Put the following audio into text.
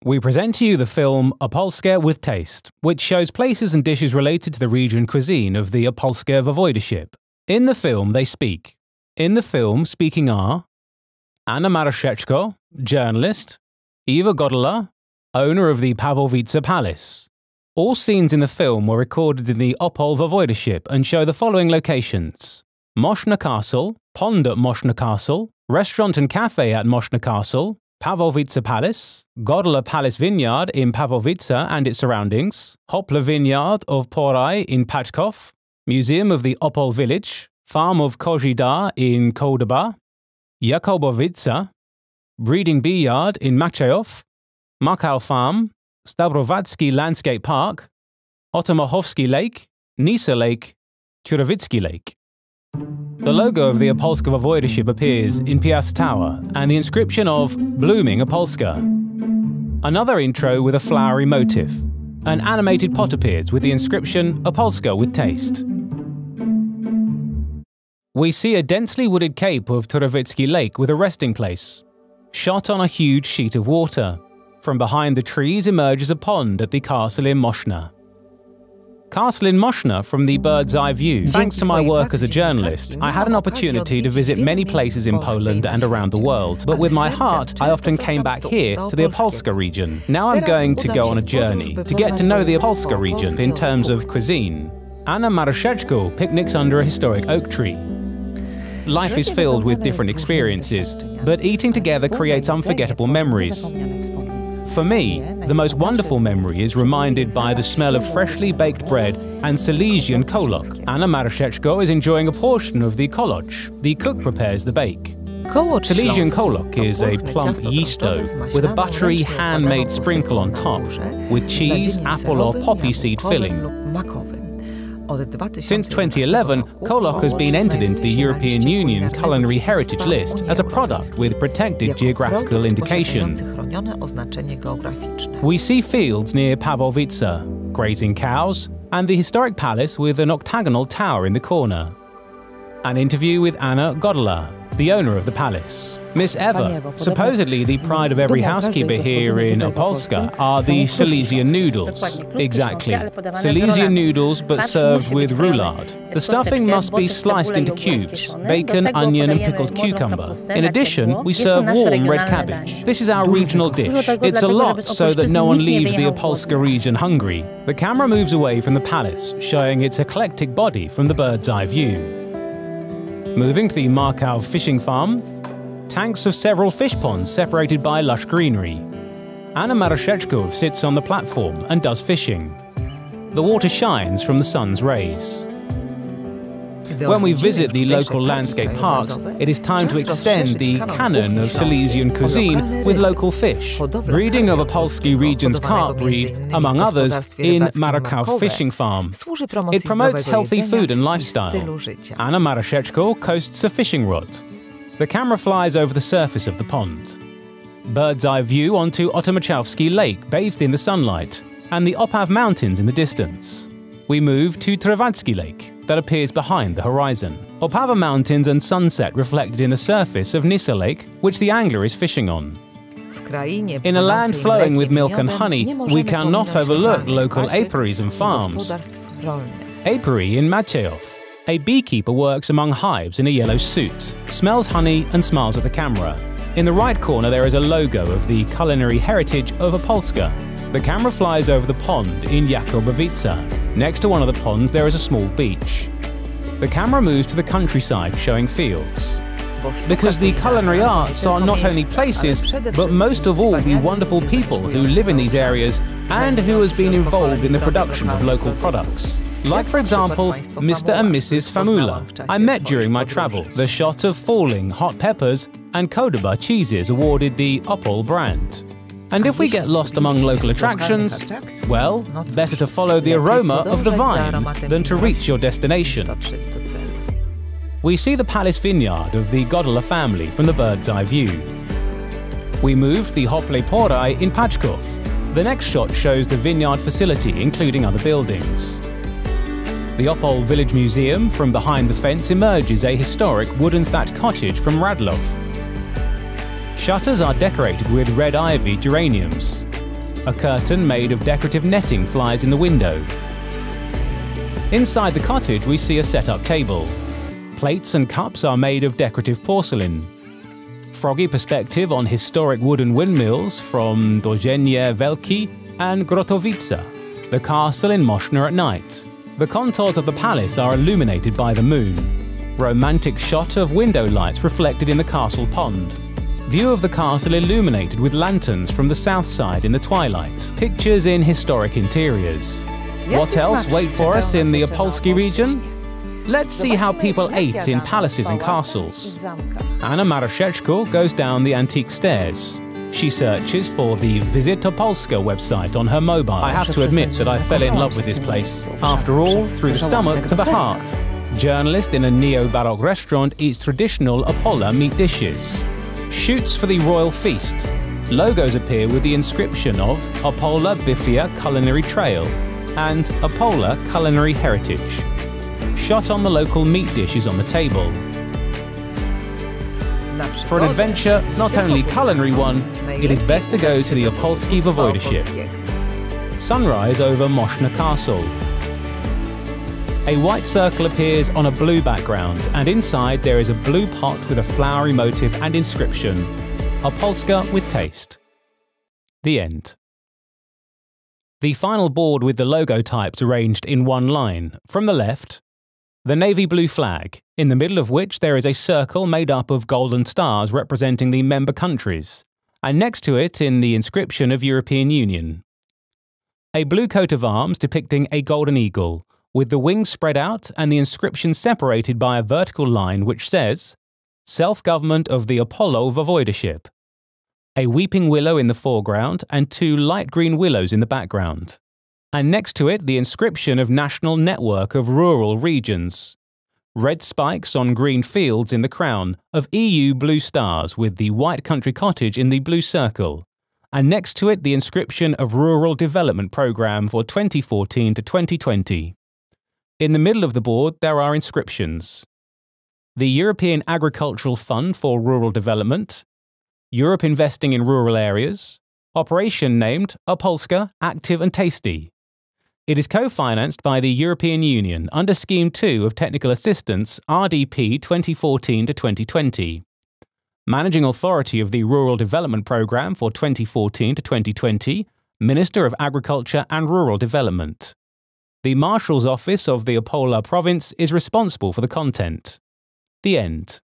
We present to you the film OPOLSKIE with Taste, which shows places and dishes related to the region cuisine of the Opolskie Voivodeship. In the film, they speak. In the film, speaking are Anna Marshal, journalist, Eva Godola, owner of the Province Palace. All scenes in the film were recorded in the Opole Voivodeship and show the following locations: Moshna Castle, Pond at Moshna Castle, restaurant and cafe at Moshna Castle, Province Palace, Godola Palace Vineyard in Province and its surroundings, Opole Vineyard of Porai in Pachkov, Museum of the Opole Village, Farm of Kozhida in Koldaba, Yakobovice, Breeding Bee Yard in Machaev, Marshal Farm, Stabrovatsky Landscape Park, Otomohovsky Lake, Nisa Lake, Turovitsky Lake. The logo of the Opolskie Voivodeship appears in Piast Tower and the inscription of Blooming Opolska. Another intro with a flowery motif. An animated pot appears with the inscription OPOLSKIE with Taste. We see a densely wooded cape of Turovitsky Lake with a resting place, shot on a huge sheet of water. From behind the trees emerges a pond at the castle in Moshna. Castle in Moshna from the bird's eye view. Thanks to my work as a journalist, I had an opportunity to visit many places in Poland and around the world, but with my heart, I often came back here to the Opolska region. Now I'm going to go on a journey to get to know the Opolska region in terms of cuisine. Anna Marshal picnics under a historic oak tree. Life is filled with different experiences, but eating together creates unforgettable memories. For me, the most wonderful memory is reminded by the smell of freshly baked bread and Silesian kolok. Anna Marshal is enjoying a portion of the kolok. The cook prepares the bake. Silesian kolok is a plump yeast dough with a buttery handmade sprinkle on top, with cheese, apple or poppy seed filling. Since 2011, kolok has been entered into the European Union Culinary Heritage List as a product with protected geographical indication. We see fields near Province, grazing cows, and the historic palace with an octagonal tower in the corner. An interview with Anna Godola, the owner of the palace. Miss Eva, supposedly the pride of every housekeeper here in Opolska are the Silesian noodles. Exactly. Silesian noodles but served with roulade. The stuffing must be sliced into cubes, bacon, onion and pickled cucumber. In addition, we serve warm red cabbage. This is our regional dish. It's a lot so that no one leaves the Opolska region hungry. The camera moves away from the palace, showing its eclectic body from the bird's eye view. Moving to the Marshal fishing farm, tanks of several fish ponds separated by lush greenery. Anna Marshal sits on the platform and does fishing. The water shines from the sun's rays. When we visit the local landscape parks, it is time to extend the canon of Silesian cuisine with local fish. Breeding of Opolskie region's carp breed, among others, in Marshal fishing farm. It promotes healthy food and lifestyle. Anna Marshal coasts a fishing rod. The camera flies over the surface of the pond. Bird's eye view onto Otomachovsky Lake bathed in the sunlight, and the Opav Mountains in the distance. We move to Trovatsky Lake, that appears behind the horizon. Opava Mountains and sunset reflected in the surface of Nisa Lake, which the angler is fishing on. In a land flowing with milk and honey, we cannot overlook local apiaries and farms. Apiary in Machaev. A beekeeper works among hives in a yellow suit, smells honey and smiles at the camera. In the right corner there is a logo of the culinary heritage of Opolska. The camera flies over the pond in Yakobovice. Next to one of the ponds there is a small beach. The camera moves to the countryside showing fields. Because the culinary arts are not only places, but most of all the wonderful people who live in these areas and who has been involved in the production of local products. Like for example, Mr. and Mrs. Famula, I met during my travel. The shot of falling hot peppers and Koldaba cheeses awarded the Opole brand. And if we get lost among local attractions, well, better to follow the aroma of the vine than to reach your destination. We see the palace vineyard of the Godola family from the bird's eye view. We move to the Opole Province in Pachkov. The next shot shows the vineyard facility, including other buildings. The Opole Village Museum, from behind the fence emerges a historic wooden thatched cottage from Radlov. Shutters are decorated with red ivy geraniums. A curtain made of decorative netting flies in the window. Inside the cottage we see a set-up table. Plates and cups are made of decorative porcelain. Froggy perspective on historic wooden windmills from Dojenie Wielki and Grotowice, the castle in Moszna at night. The contours of the palace are illuminated by the moon. Romantic shot of window lights reflected in the castle pond. View of the castle illuminated with lanterns from the south side in the twilight. Pictures in historic interiors. What else wait for us in the Opolskie region? Let's see how people ate in palaces and castles. Anna Marszal goes down the antique stairs. She searches for the Visit Opolska website on her mobile. I have to admit that I fell in love with this place. After all, through the stomach to the heart. Journalist in a neo-Baroque restaurant eats traditional Opole meat dishes. Shoots for the royal feast. Logos appear with the inscription of Opole Bifia Culinary Trail and Opole Culinary Heritage. Shot on the local meat dishes on the table. For an adventure, not only culinary one, it is best to go to the Opolskie Voivodeship. Sunrise over Moszna Castle. A white circle appears on a blue background, and inside there is a blue pot with a flowery motif and inscription, Opolskie with Taste. The end. The final board with the logo types arranged in one line. From the left, the navy blue flag, in the middle of which there is a circle made up of golden stars representing the member countries, and next to it in the inscription of European Union. A blue coat of arms depicting a golden eagle, with the wings spread out and the inscription separated by a vertical line which says, Self-Government of the Opole Voivodeship. A weeping willow in the foreground and two light green willows in the background. And next to it the inscription of National Network of Rural Regions. Red spikes on green fields in the crown of EU blue stars with the white country cottage in the blue circle. And next to it the inscription of Rural Development Programme for 2014 to 2020. In the middle of the board there are inscriptions. The European Agricultural Fund for Rural Development, Europe Investing in Rural Areas, operation named Opolskie Active and Tasty. It is co-financed by the European Union under Scheme 2 of Technical Assistance RDP 2014 to 2020. Managing Authority of the Rural Development Programme for 2014 to 2020, Minister of Agriculture and Rural Development. The Marshal's Office of the Opole Province is responsible for the content. The end.